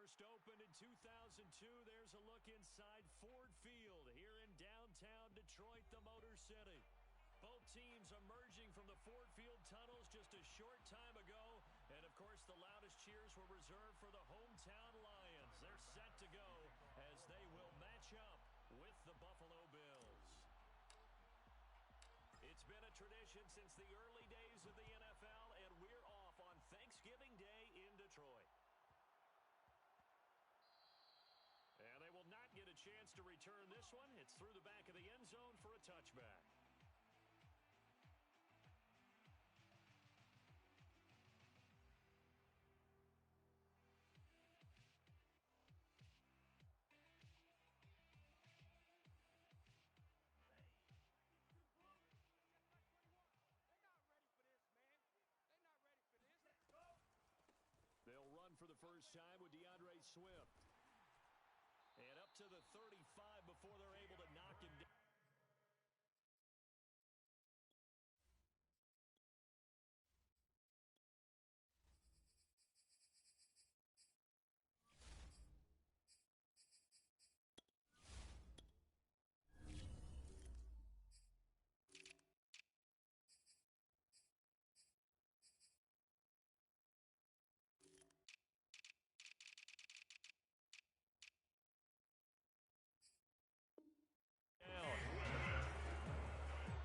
First opened in 2002, there's a look inside Ford Field here in downtown Detroit, the Motor City. Both teams emerging from the Ford Field tunnels just a short time ago. And, of course, the loudest cheers were reserved for the hometown Lions. They're set to go as they will match up with the Buffalo Bills. It's been a tradition since the early days of the NFL, and we're off on Thanksgiving Day in Detroit. And they will not get a chance to return this one. It's through the back of the end zone for a touchback. They'll run for the first time with DeAndre Swift. And up to the 35 before they're able to knock him down.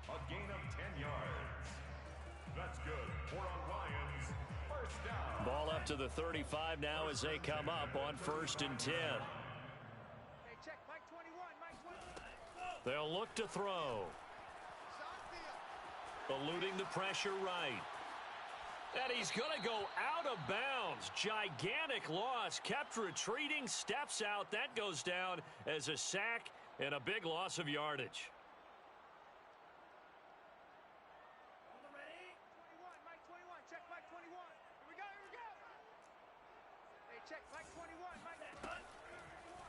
A gain of 10 yards. That's good for a Lions first down. Ball up to the 35 now as they come up on 1st and 10. Hey, check, Mike 21, Mike 21. They'll look to throw. Eluding the pressure right. And he's going to go out of bounds. Gigantic loss. Kept retreating. Steps out. That goes down as a sack and a big loss of yardage.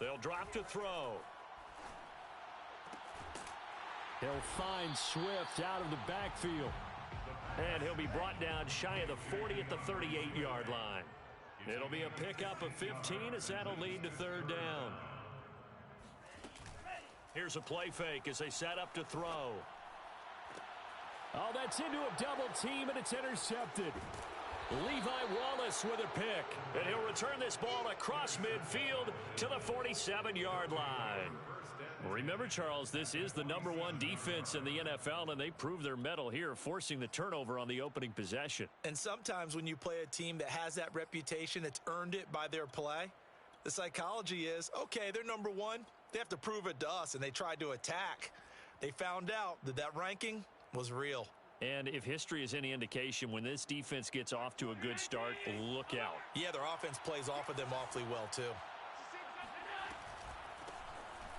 They'll drop to throw. He'll find Swift out of the backfield. And he'll be brought down shy of the 40 at the 38-yard line. It'll be a pickup of 15 as that'll lead to 3rd down. Here's a play fake as they set up to throw. Oh, that's into a double team, and it's intercepted. Levi Wallace with a pick, and he'll return this ball across midfield to the 47-yard line. Remember, Charles, this is the #1 defense in the NFL, and they prove their mettle here, forcing the turnover on the opening possession. And sometimes when you play a team that has that reputation, that's earned it by their play, the psychology is, okay, they're #1. They have to prove it to us, and they tried to attack. They found out that that ranking was real. And if history is any indication, when this defense gets off to a good start, look out. Yeah, their offense plays off of them awfully well, too.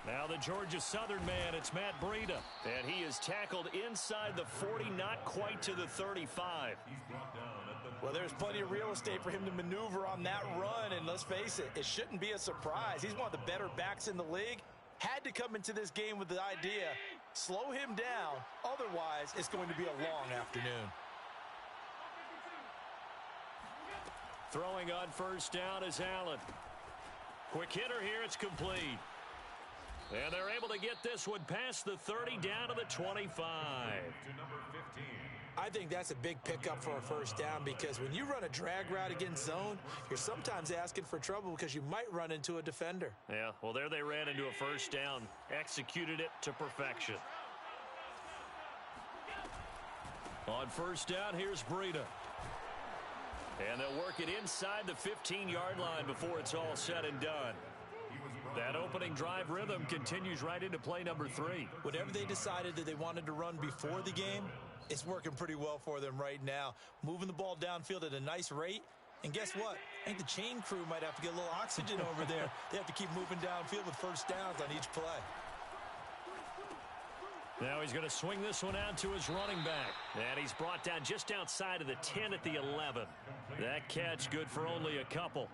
Now the Georgia Southern man, it's Matt Breida. And he is tackled inside the 40, not quite to the 35. Well, there's plenty of real estate for him to maneuver on that run. And let's face it, it shouldn't be a surprise. He's one of the better backs in the league. Had to come into this game with the idea, slow him down. Otherwise, it's going to be a long afternoon. Throwing on 1st down is Allen. Quick hitter here, it's complete. And they're able to get this one past the 30 down to the 25. To number 15. I think that's a big pickup for a 1st down because when you run a drag route against zone, you're sometimes asking for trouble because you might run into a defender. Yeah, well, there they ran into a 1st down. Executed it to perfection. On 1st down, here's Breida. And they'll work it inside the 15-yard line before it's all said and done. That opening drive rhythm continues right into play number 3. Whatever they decided that they wanted to run before the game, it's working pretty well for them right now. Moving the ball downfield at a nice rate. And guess what? I think the chain crew might have to get a little oxygen over there. They have to keep moving downfield with 1st downs on each play. Now he's going to swing this one out to his running back. And he's brought down just outside of the 10 at the 11. That catch good for only a couple.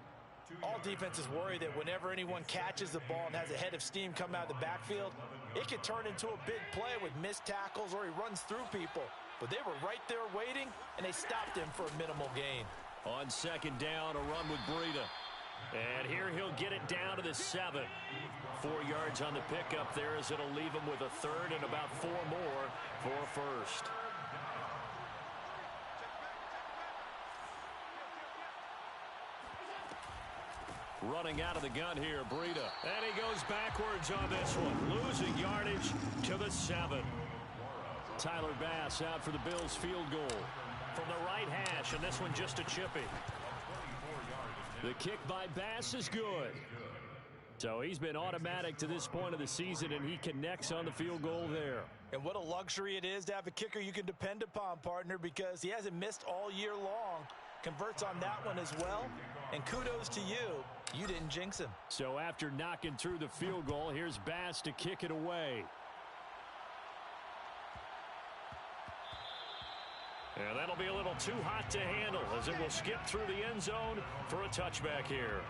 All defenses worry that whenever anyone catches the ball and has a head of steam come out of the backfield, it could turn into a big play with missed tackles or he runs through people. But they were right there waiting, and they stopped him for a minimal gain. On 2nd down, a run with Breida. And here he'll get it down to the 7. 4 yards on the pickup there as it'll leave him with a third and about 4 more for a first. Running out of the gun here, Breida. And he goes backwards on this one, losing yardage to the 7. Tyler Bass out for the Bills field goal from the right hash, and this one just a chippy. The kick by Bass is good. So he's been automatic to this point of the season, and he connects on the field goal there. And what a luxury it is to have a kicker you can depend upon, partner, because he hasn't missed all year long. Converts on that one as well. And kudos to you. You didn't jinx him. So after knocking through the field goal, here's Bass to kick it away. And that'll be a little too hot to handle as it will skip through the end zone for a touchback here.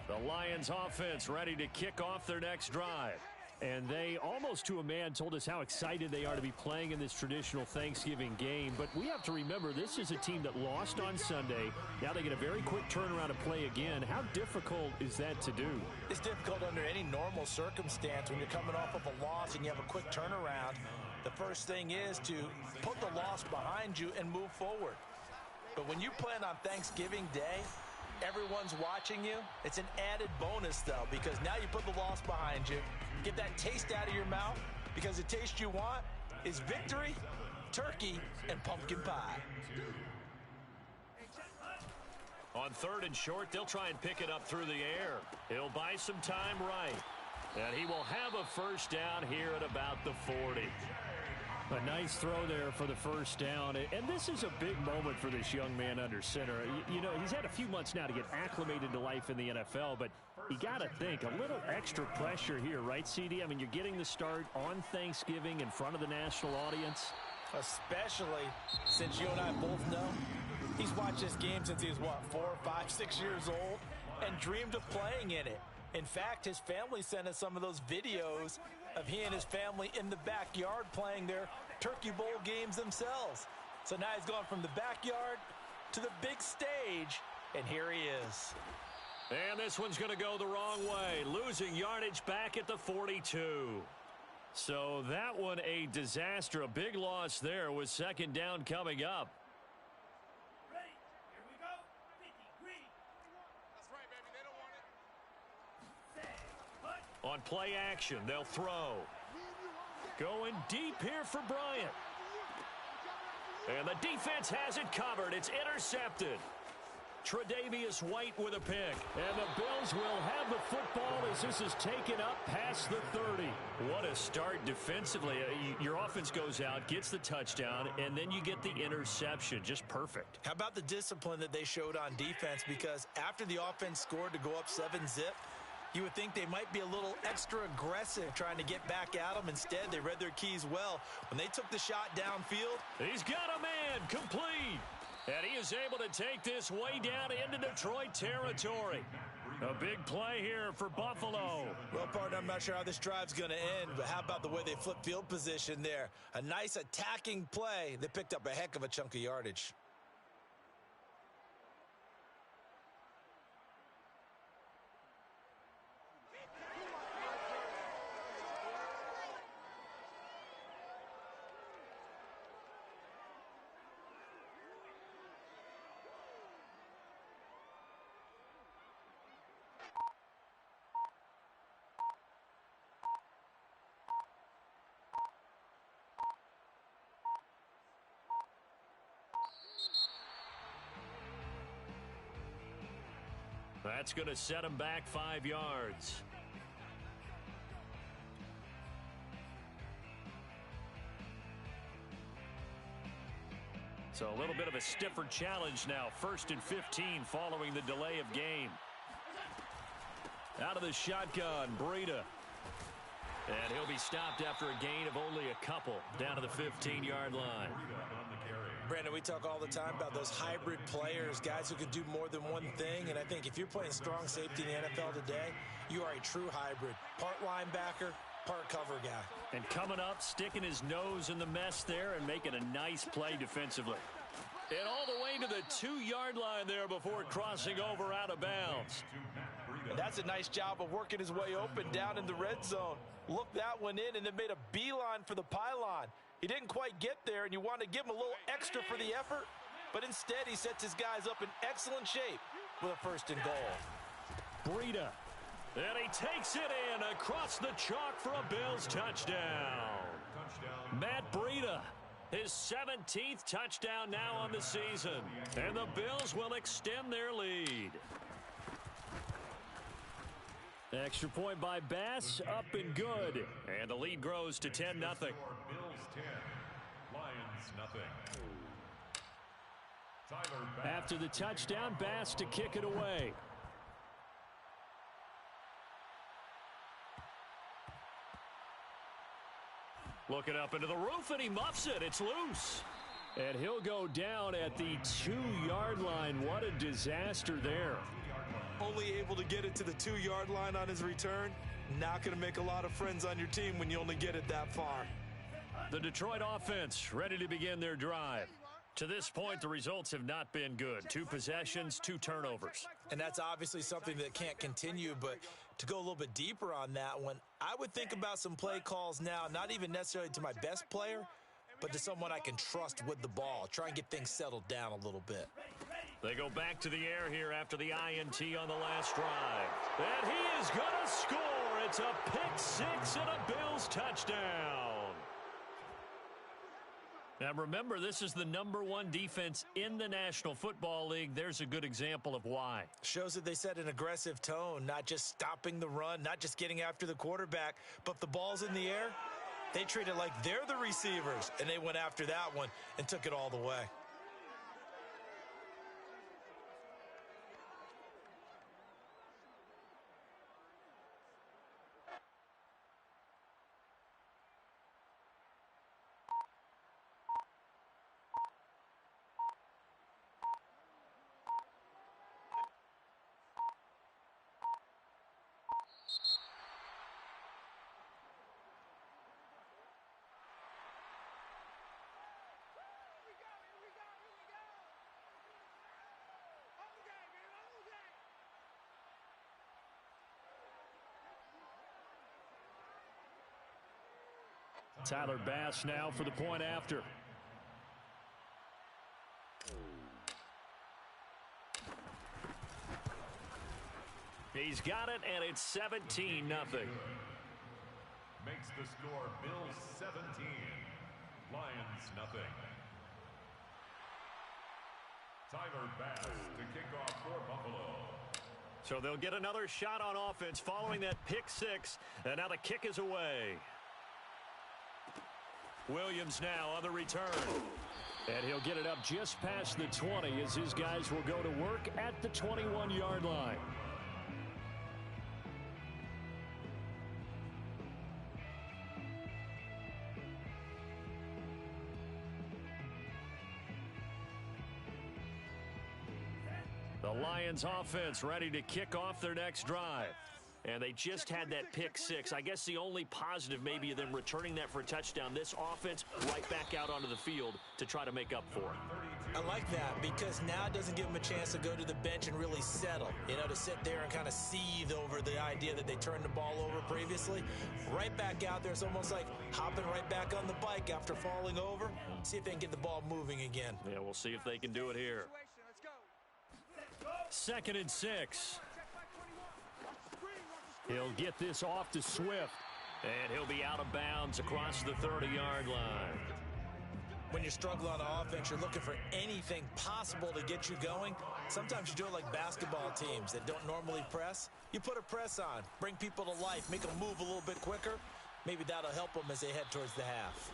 The Lions offense ready to kick off their next drive. And they, almost to a man, told us how excited they are to be playing in this traditional Thanksgiving game. But we have to remember, this is a team that lost on Sunday. Now they get a very quick turnaround and play again. How difficult is that to do? It's difficult under any normal circumstance when you're coming off of a loss and you have a quick turnaround. The first thing is to put the loss behind you and move forward. But when you plan on Thanksgiving Day, everyone's watching you. It's an added bonus, though, because now you put the loss behind you. Get that taste out of your mouth, because the taste you want is victory, turkey, and pumpkin pie. On 3rd and short, they'll try and pick it up through the air. He'll buy some time right. And he will have a first down here at about the 40. A nice throw there for the first down. And this is a big moment for this young man under center. You know, he's had a few months now to get acclimated to life in the NFL, but you got to think, a little extra pressure here, right, CD? I mean, you're getting the start on Thanksgiving in front of the national audience. Especially since you and I both know he's watched this game since he was, what, 4, 5, 6 years old and dreamed of playing in it. In fact, his family sent us some of those videos of he and his family in the backyard playing their Turkey Bowl games themselves. So now he's gone from the backyard to the big stage, and here he is. And this one's going to go the wrong way, losing yardage back at the 42. So that one a disaster, a big loss there with 2nd down coming up. Ready. Here we go. 53. That's right, baby. They don't want it. On play action, they'll throw. Going deep here for Bryant. And the defense has it covered. It's intercepted. Tre'Davious White with a pick. And the Bills will have the football as this is taken up past the 30. What a start defensively. Your offense goes out, gets the touchdown, and then you get the interception. Just perfect. How about the discipline that they showed on defense? Because after the offense scored to go up 7-zip, you would think they might be a little extra aggressive trying to get back at them. Instead, they read their keys well. When they took the shot downfield, he's got a man complete. And he is able to take this way down into Detroit territory. A big play here for Buffalo. Well, partner, I'm not sure how this drive's going to end, but how about the way they flip field position there? A nice attacking play. They picked up a heck of a chunk of yardage. That's going to set him back 5 yards. So a little bit of a stiffer challenge now. 1st and 15 following the delay of game. Out of the shotgun, Breida. And he'll be stopped after a gain of only a couple down to the 15-yard line. Brandon, we talk all the time about those hybrid players, guys who can do more than one thing. And I think if you're playing strong safety in the NFL today, you are a true hybrid. Part linebacker, part cover guy. And coming up, sticking his nose in the mess there and making a nice play defensively. And all the way to the 2-yard line there before crossing over out of bounds. That's a nice job of working his way open down in the red zone. Looked that one in and then made a beeline for the pylon. He didn't quite get there, and you want to give him a little extra for the effort, but instead he sets his guys up in excellent shape with a 1st and goal. Breida. And he takes it in across the chalk for a Bills touchdown. Matt Breida, his 17th touchdown now on the season. And the Bills will extend their lead. Extra point by Bass, up and good. And the lead grows to 10-0. Bills 10, Lions nothing. Tyler Bass. After the touchdown, Bass to kick it away. Looking up into the roof, and he muffs it. It's loose. And he'll go down at the 2-yard line. What a disaster there. Only able to get it to the 2-yard line on his return. Not going to make a lot of friends on your team when you only get it that far. The Detroit offense ready to begin their drive. To this point, the results have not been good. 2 possessions, 2 turnovers. And that's obviously something that can't continue, but to go a little bit deeper on that one, I would think about some play calls now, not even necessarily to my best player, but to someone I can trust with the ball. Try and get things settled down a little bit. They go back to the air here after the INT on the last drive. And he is going to score. It's a pick-6 and a Bills touchdown. Now remember, this is the #1 defense in the National Football League. There's a good example of why. Shows that they set an aggressive tone, not just stopping the run, not just getting after the quarterback, but if the ball's in the air, they treat it like they're the receivers, and they went after that one and took it all the way. Tyler Bass now for the point after. He's got it, and it's 17-0. Makes the score Bills 17, Lions nothing. Tyler Bass to kick off for Buffalo. So they'll get another shot on offense following that pick-6, and now the kick is away. Williams now on the return. And he'll get it up just past the 20 as his guys will go to work at the 21-yard line. The Lions offense ready to kick off their next drive. And they just had that pick-6. I guess the only positive maybe of them returning that for a touchdown. This offense right back out onto the field to try to make up for it. I like that because now it doesn't give them a chance to go to the bench and really settle. You know, to sit there and kind of seethe over the idea that they turned the ball over previously. Right back out there. It's almost like hopping right back on the bike after falling over. See if they can get the ball moving again. Yeah, we'll see if they can do it here. 2nd and 6. He'll get this off to Swift, and he'll be out of bounds across the 30-yard line. When you struggle on offense, you're looking for anything possible to get you going. Sometimes you do it like basketball teams that don't normally press. You put a press on, bring people to life, make them move a little bit quicker. Maybe that'll help them as they head towards the half.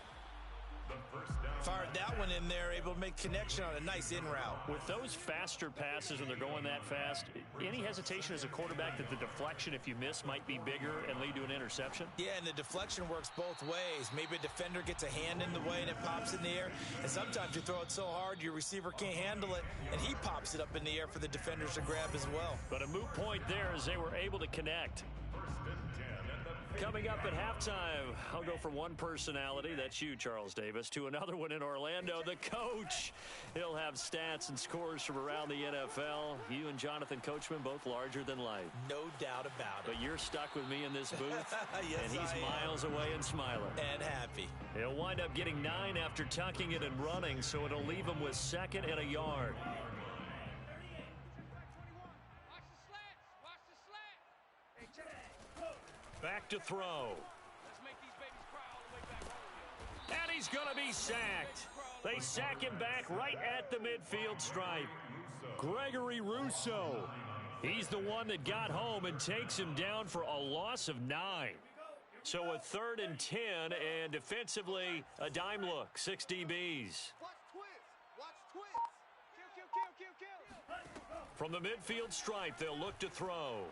Fired that one in there, able to make connection on a nice in route. With those faster passes and they're going that fast, any hesitation as a quarterback that the deflection, if you miss, might be bigger and lead to an interception? Yeah, and the deflection works both ways. Maybe a defender gets a hand in the way and it pops in the air. And sometimes you throw it so hard your receiver can't handle it, and he pops it up in the air for the defenders to grab as well. But a moot point there as they were able to connect. 1st and 10 at the Coming up at halftime, I'll go from one personality, that's you, Charles Davis, to another one in Orlando, the coach. He'll have stats and scores from around the NFL. You and Jonathan Coachman, both larger than life. No doubt about it. But you're stuck with me in this booth, Yes, and he's miles away and smiling. And happy. He'll wind up getting 9 after tucking it and running, so it'll leave him with 2nd and a yard. Back to throw. And he's going to be sacked. They sack him back right at the midfield stripe. Gregory Rousseau. He's the one that got home and takes him down for a loss of 9. So a 3rd and 10, and defensively, a dime look, 6 DBs. From the midfield stripe, they'll look to throw.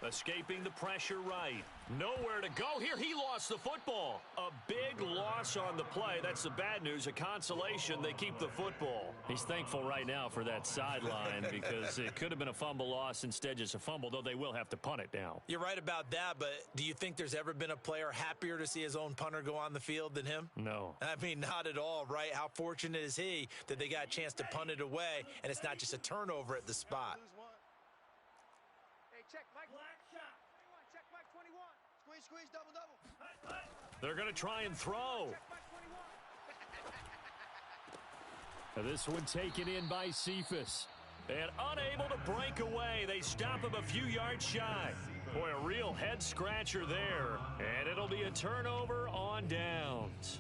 Escaping the pressure right. Nowhere to go here. He lost the football. A big loss on the play. That's the bad news. A consolation, they keep the football. He's thankful right now for that sideline because it could have been a fumble loss, instead just a fumble, though they will have to punt it now. You're right about that, but do you think there's ever been a player happier to see his own punter go on the field than him? No. I mean, not at all, right? How fortunate is he that they got a chance to punt it away, and it's not just a turnover at the spot. Squeeze, double. They're going to try and throw. This one taken in by Cephas. And unable to break away. They stop him a few yards shy. Boy, a real head scratcher there. And it'll be a turnover on downs.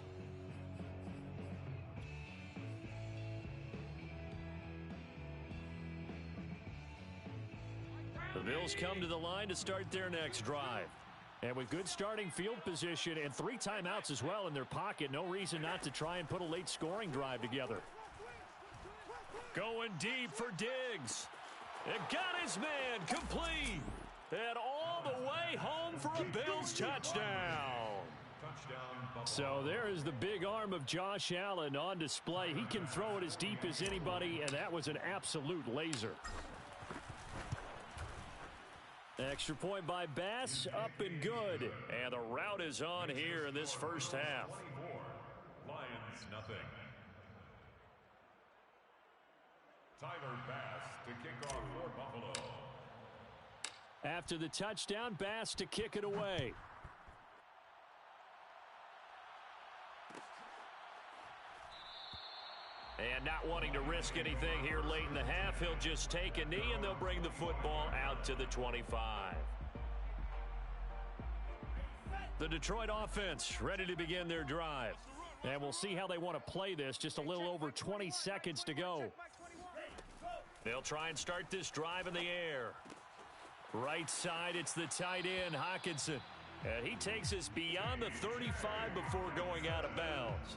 The Bills come to the line to start their next drive. And with good starting field position and 3 timeouts as well in their pocket, no reason not to try and put a late scoring drive together. Going deep for Diggs. It got his man complete. And all the way home for a Bills touchdown. So there is the big arm of Josh Allen on display. He can throw it as deep as anybody, and that was an absolute laser. Extra point by Bass, up and good. And the route is on here in this first half. 24, Lions nothing. Tyler Bass to kick off for Buffalo. After the touchdown, Bass to kick it away. And not wanting to risk anything here late in the half, he'll just take a knee and they'll bring the football out to the 25. The Detroit offense ready to begin their drive. And we'll see how they want to play this. Just a little over 20 seconds to go. They'll try and start this drive in the air. Right side, it's the tight end, Hockenson. And he takes us beyond the 35 before going out of bounds.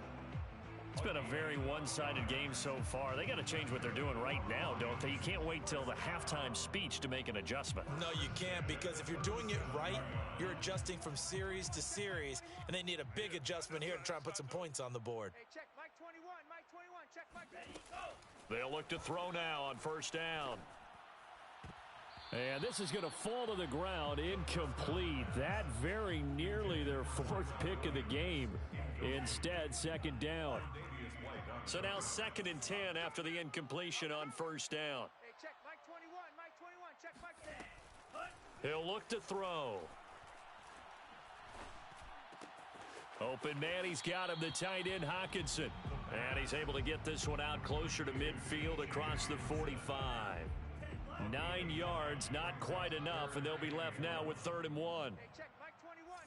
It's been a very one-sided game so far. They got to change what they're doing right now, don't they? You can't wait till the halftime speech to make an adjustment. No, you can't, because if you're doing it right, you're adjusting from series to series, and they need a big adjustment here to try and put some points on the board. Hey, check Mike 21, check Mike 21. They'll look to throw now on first down. And this is going to fall to the ground, incomplete. That very nearly their 4th pick of the game. Instead, 2nd down. So now 2nd and 10 after the incompletion on first down. Hey, check Mike 21, check Mike 10. He'll look to throw. Open man, he's got him, the tight end, Hockenson. And he's able to get this one out closer to midfield across the 45. 9 yards, not quite enough, and they'll be left now with 3rd and 1. Hey, check Mike 21,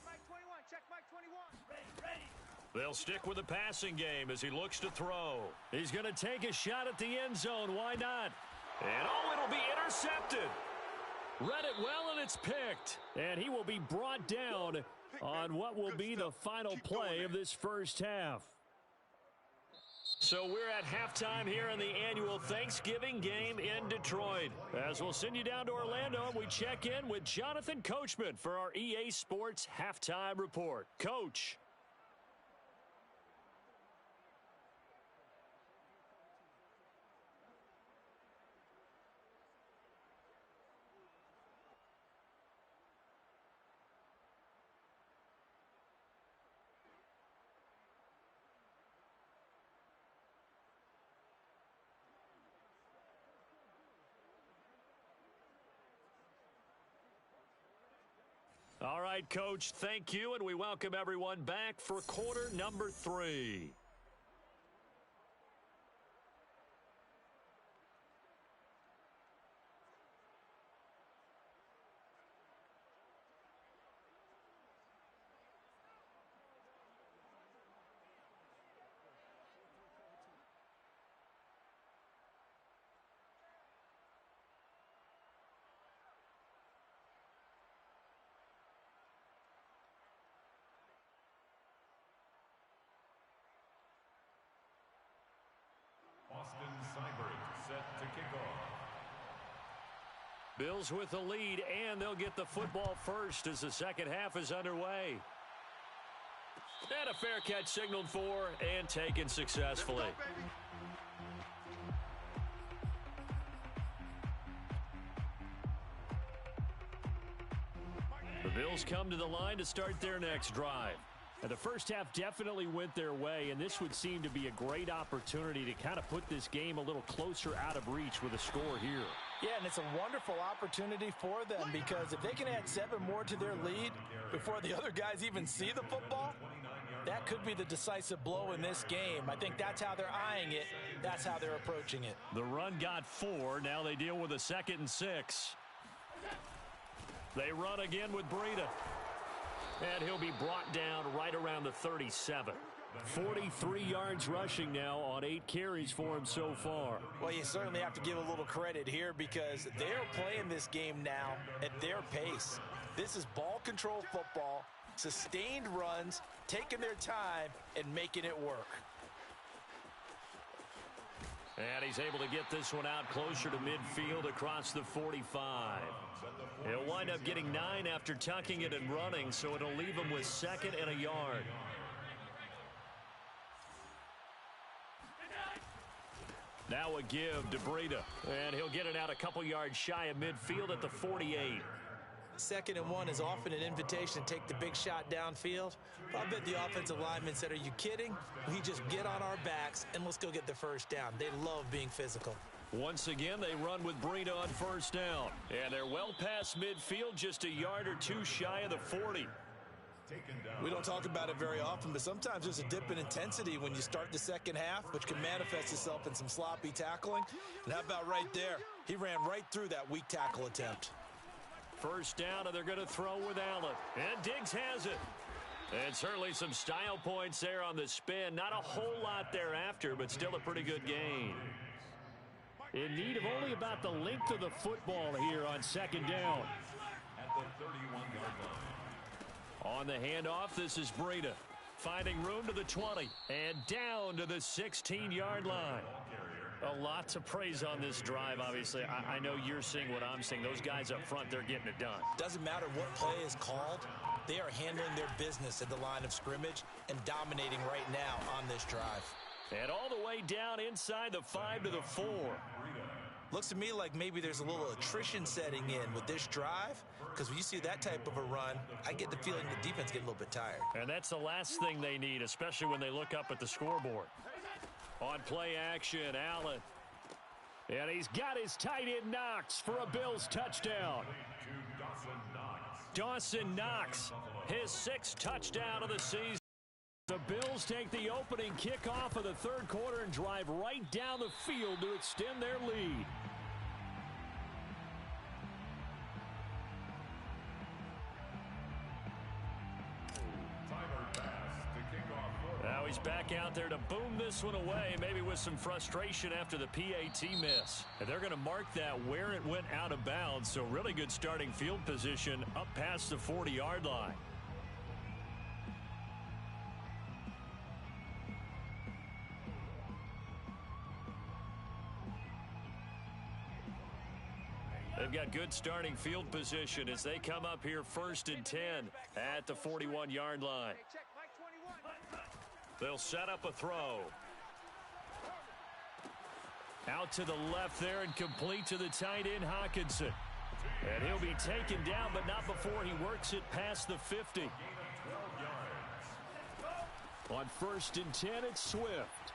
check Mike 21. Ready. They'll stick with the passing game as he looks to throw. He's going to take a shot at the end zone. Why not? And oh, it'll be intercepted. Read it well, and it's picked. And he will be brought down on what will be the final play of this first half. So we're at halftime here in the annual Thanksgiving game in Detroit. As we'll send you down to Orlando, and we check in with Jonathan Coachman for our EA Sports Halftime Report. Coach. All right, Coach, thank you, and we welcome everyone back for quarter number 3. Austin Seibert set to kick off. Bills with the lead, and they'll get the football first as the second half is underway. And a fair catch signaled for and taken successfully. The Bills come to the line to start their next drive. And the first half definitely went their way, and this would seem to be a great opportunity to kind of put this game a little closer out of reach with a score here. Yeah, and it's a wonderful opportunity for them because if they can add 7 more to their lead before the other guys even see the football, that could be the decisive blow in this game. I think that's how they're eyeing it. That's how they're approaching it. The run got 4. Now they deal with a 2nd and 6. They run again with Breida. And he'll be brought down right around the 37. 43 yards rushing now on 8 carries for him so far. Well, you certainly have to give a little credit here because they're playing this game now at their pace. This is ball control football, sustained runs, taking their time, and making it work. And he's able to get this one out closer to midfield across the 45. He'll wind up getting 9 after tucking it and running, so it'll leave him with 2nd and a yard. Now a give to Breida, and he'll get it out a couple yards shy of midfield at the 48. 2nd and 1 is often an invitation to take the big shot downfield. I bet the offensive lineman said, "Are you kidding? We just get on our backs and let's go get the first down." They love being physical. Once again, they run with Breida on first down. And they're well past midfield, just a yard or 2 shy of the 40. We don't talk about it very often, but sometimes there's a dip in intensity when you start the second half, which can manifest itself in some sloppy tackling. And how about right there? He ran right through that weak tackle attempt. First down, and they're going to throw with Allen. And Diggs has it. And certainly some style points there on the spin. Not a whole lot thereafter, but still a pretty good gain. In need of only about the length of the football here on second down. At the 31-yard line. On the handoff, this is Breida. Finding room to the 20 and down to the 16-yard line. A lot to praise on this drive, obviously. I know you're seeing what I'm seeing. Those guys up front, they're getting it done. Doesn't matter what play is called. They are handling their business at the line of scrimmage and dominating right now on this drive. And all the way down inside the 5 to the 4. Looks to me like maybe there's a little attrition setting in with this drive, because when you see that type of a run, I get the feeling the defense get a little bit tired. And that's the last thing they need, especially when they look up at the scoreboard. On play action, Allen. And he's got his tight end Knox for a Bills touchdown. Dawson Knox, his 6th touchdown of the season. The Bills take the opening kickoff of the third quarter and drive right down the field to extend their lead. Now he's back out there to boom this one away, maybe with some frustration after the PAT miss. And they're going to mark that where it went out of bounds, so really good starting field position up past the 40-yard line. They've got good starting field position as they come up here 1st and 10 at the 41-yard line. They'll set up a throw. Out to the left there and complete to the tight end, Hawkinson. And he'll be taken down, but not before he works it past the 50. On 1st and 10, it's Swift.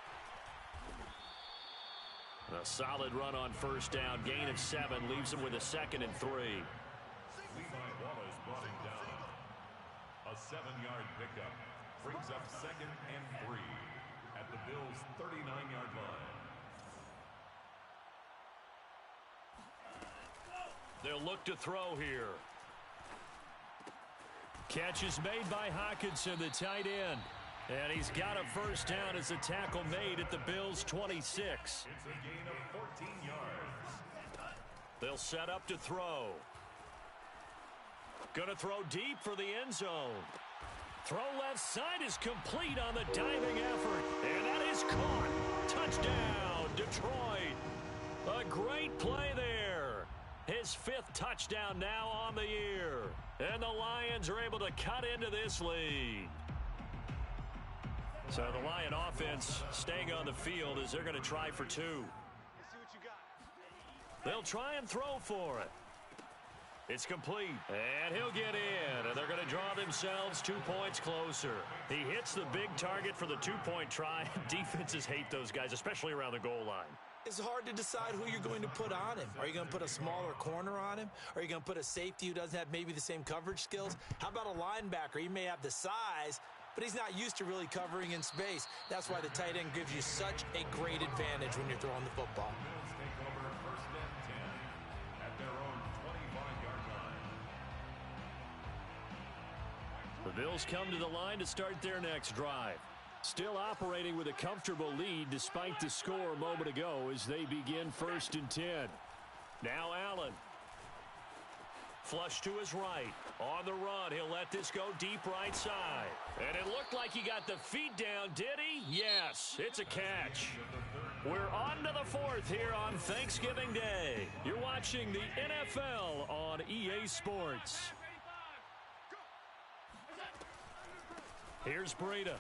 A solid run on first down. Gain of 7 leaves him with a 2nd and 3. 7-yard pickup. Brings up 2nd and 3 at the Bills' 39-yard line. They'll look to throw here. Catch is made by Hockenson, the tight end. And he's got a first down as a tackle made at the Bills' 26. It's a gain of 14 yards. They'll set up to throw. Going to throw deep for the end zone. Throw left side is complete on the diving effort. And that is caught. Touchdown, Detroit. A great play there. His 5th touchdown now on the year. And the Lions are able to cut into this lead. So the Lion offense staying on the field as they're going to try for 2. They'll try and throw for it. It's complete. And he'll get in. And they're going to draw themselves 2 points closer. He hits the big target for the 2-point try. Defenses hate those guys, especially around the goal line. It's hard to decide who you're going to put on him. Are you going to put a smaller corner on him? Are you going to put a safety who doesn't have maybe the same coverage skills? How about a linebacker? He may have the size, but he's not used to really covering in space. That's why the tight end gives you such a great advantage when you're throwing the football. Bills take over 1st and 10 at their own 25-yard line. The Bills come to the line to start their next drive. Still operating with a comfortable lead despite the score a moment ago as they begin 1st and 10. Now Allen. Flush to his right. On the run, he'll let this go deep right side. And it looked like he got the feet down, did he? Yes, it's a catch. We're on to the 4th here on Thanksgiving Day. You're watching the NFL on EA Sports. Here's Breida.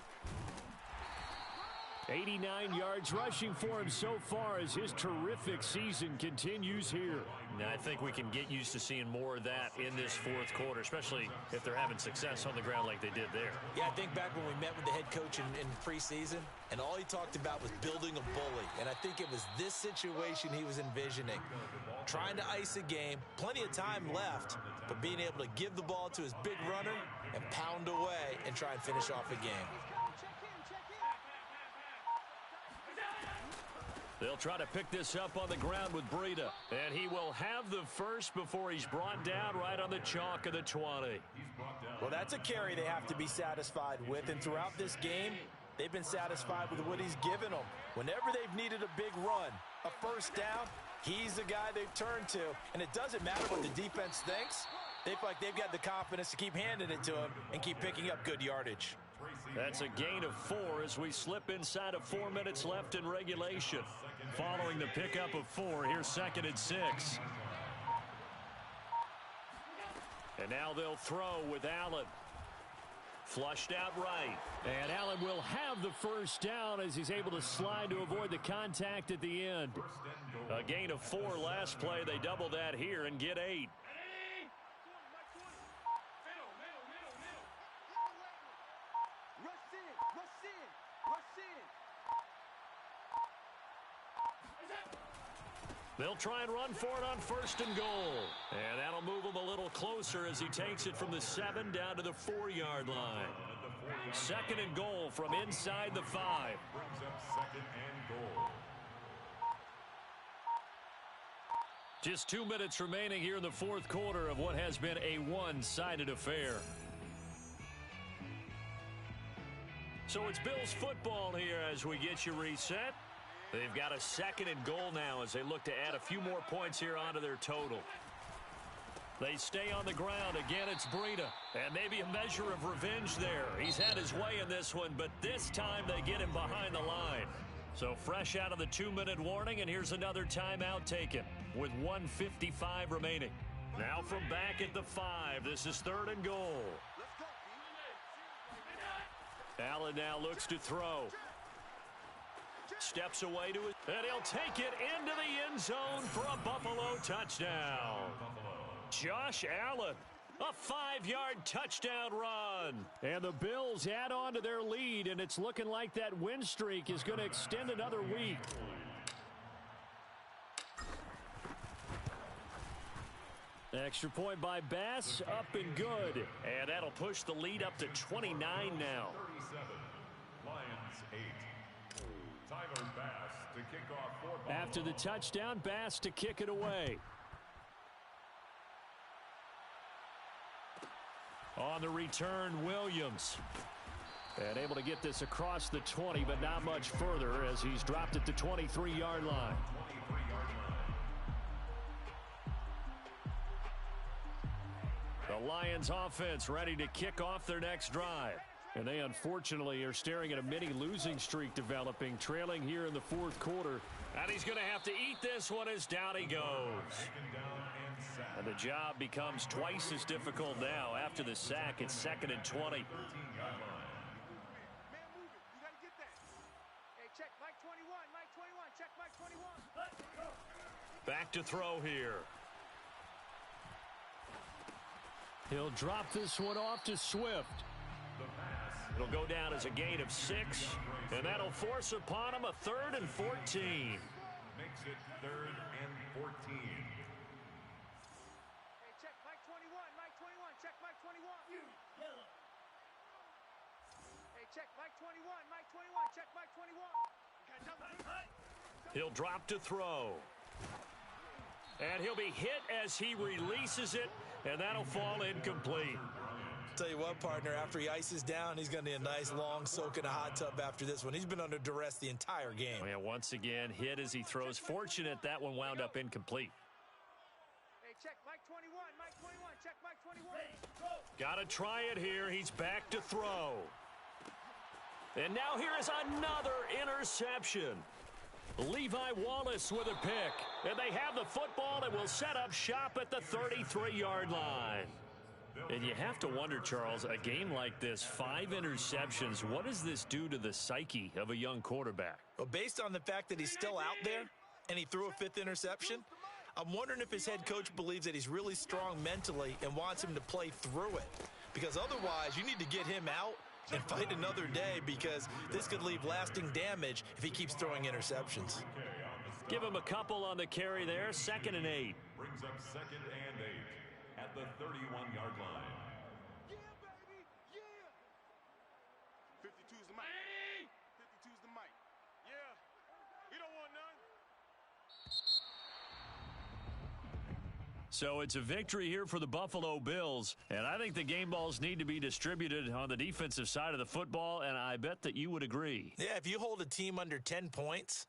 89 yards rushing for him so far as his terrific season continues here. Now, I think we can get used to seeing more of that in this 4th quarter, especially if they're having success on the ground like they did there. Yeah, I think back when we met with the head coach in preseason, and all he talked about was building a bully. And I think it was this situation he was envisioning. Trying to ice a game, plenty of time left, but being able to give the ball to his big runner and pound away and try and finish off a game. They'll try to pick this up on the ground with Breida. And he will have the first before he's brought down right on the chalk of the 20. Well, that's a carry they have to be satisfied with. And throughout this game, they've been satisfied with what he's given them. Whenever they've needed a big run, a first down, he's the guy they've turned to. And it doesn't matter what the defense thinks. They feel like they've got the confidence to keep handing it to him and keep picking up good yardage. That's a gain of 4 as we slip inside of 4 minutes left in regulation. Following the pickup of 4, here's 2nd and 6. And now they'll throw with Allen. Flushed out right. And Allen will have the first down as he's able to slide to avoid the contact at the end. A gain of 4 last play. They double that here and get 8. They'll try and run for it on 1st and goal. And that'll move him a little closer as he takes it from the 7 down to the 4-yard line. 2nd and goal from inside the 5. Brings up 2nd and goal. Just 2 minutes remaining here in the 4th quarter of what has been a one-sided affair. So it's Bills football here as we get you reset. They've got a 2nd and goal now as they look to add a few more points here onto their total. They stay on the ground. Again, it's Breida. And maybe a measure of revenge there. He's had his way in this one, but this time they get him behind the line. So fresh out of the 2-minute warning, and here's another timeout taken with 1:55 remaining. Now from back at the 5, this is 3rd and goal. Allen now looks to throw. Steps away to it, and he'll take it into the end zone for a Buffalo touchdown. Josh Allen, a 5-yard touchdown run. And the Bills add on to their lead, and it's looking like that win streak is going to extend another week. Extra point by Bass, up and good. And that'll push the lead up to 29 now. 37. Lions 8. Tyler Bass to kick off for Buffalo. After the touchdown, Bass to kick it away. On the return, Williams. And able to get this across the 20, but not much further as he's dropped at the 23-yard line. The Lions offense ready to kick off their next drive. And they unfortunately are staring at a mini losing streak developing, trailing here in the fourth quarter. And he's going to have to eat this one as down he goes. And the job becomes twice as difficult now. After the sack, it's 2nd and 20. Back to throw here. He'll drop this one off to Swift. It'll go down as a gain of 6, and that'll force upon him a 3rd and 14. Makes it 3rd and 14. Check Mike 21, Mike 21, check Mike 21. Yellow. Hey, check Mike 21, Mike 21, check Mike 21. He'll drop to throw. And he'll be hit as he releases it, and that'll fall incomplete. Tell you what, partner, after he ices down, he's going to need a nice long soak in a hot tub after this one. He's been under duress the entire game. Oh, yeah, once again, hit as he throws. Fortunate that one wound up incomplete. Hey, check Mike 21, Mike 21, check Mike 21. Got to try it here. He's back to throw. And now here is another interception. Levi Wallace with a pick. And they have the football and will set up shop at the 33-yard line. And you have to wonder, Charles, a game like this, 5 interceptions, what does this do to the psyche of a young quarterback? Well, based on the fact that he's still out there and he threw a 5th interception, I'm wondering if his head coach believes that he's really strong mentally and wants him to play through it. Because otherwise, you need to get him out and fight another day, because this could leave lasting damage if he keeps throwing interceptions. Give him a couple on the carry there, 2nd and 8. Brings up 2nd and 8 at the 31-yard line. Yeah, baby, yeah. 52's the mic. 52's the mic. Yeah, we don't want none. So it's a victory here for the Buffalo Bills, and I think the game balls need to be distributed on the defensive side of the football, and I bet that you would agree. Yeah, if you hold a team under 10 points,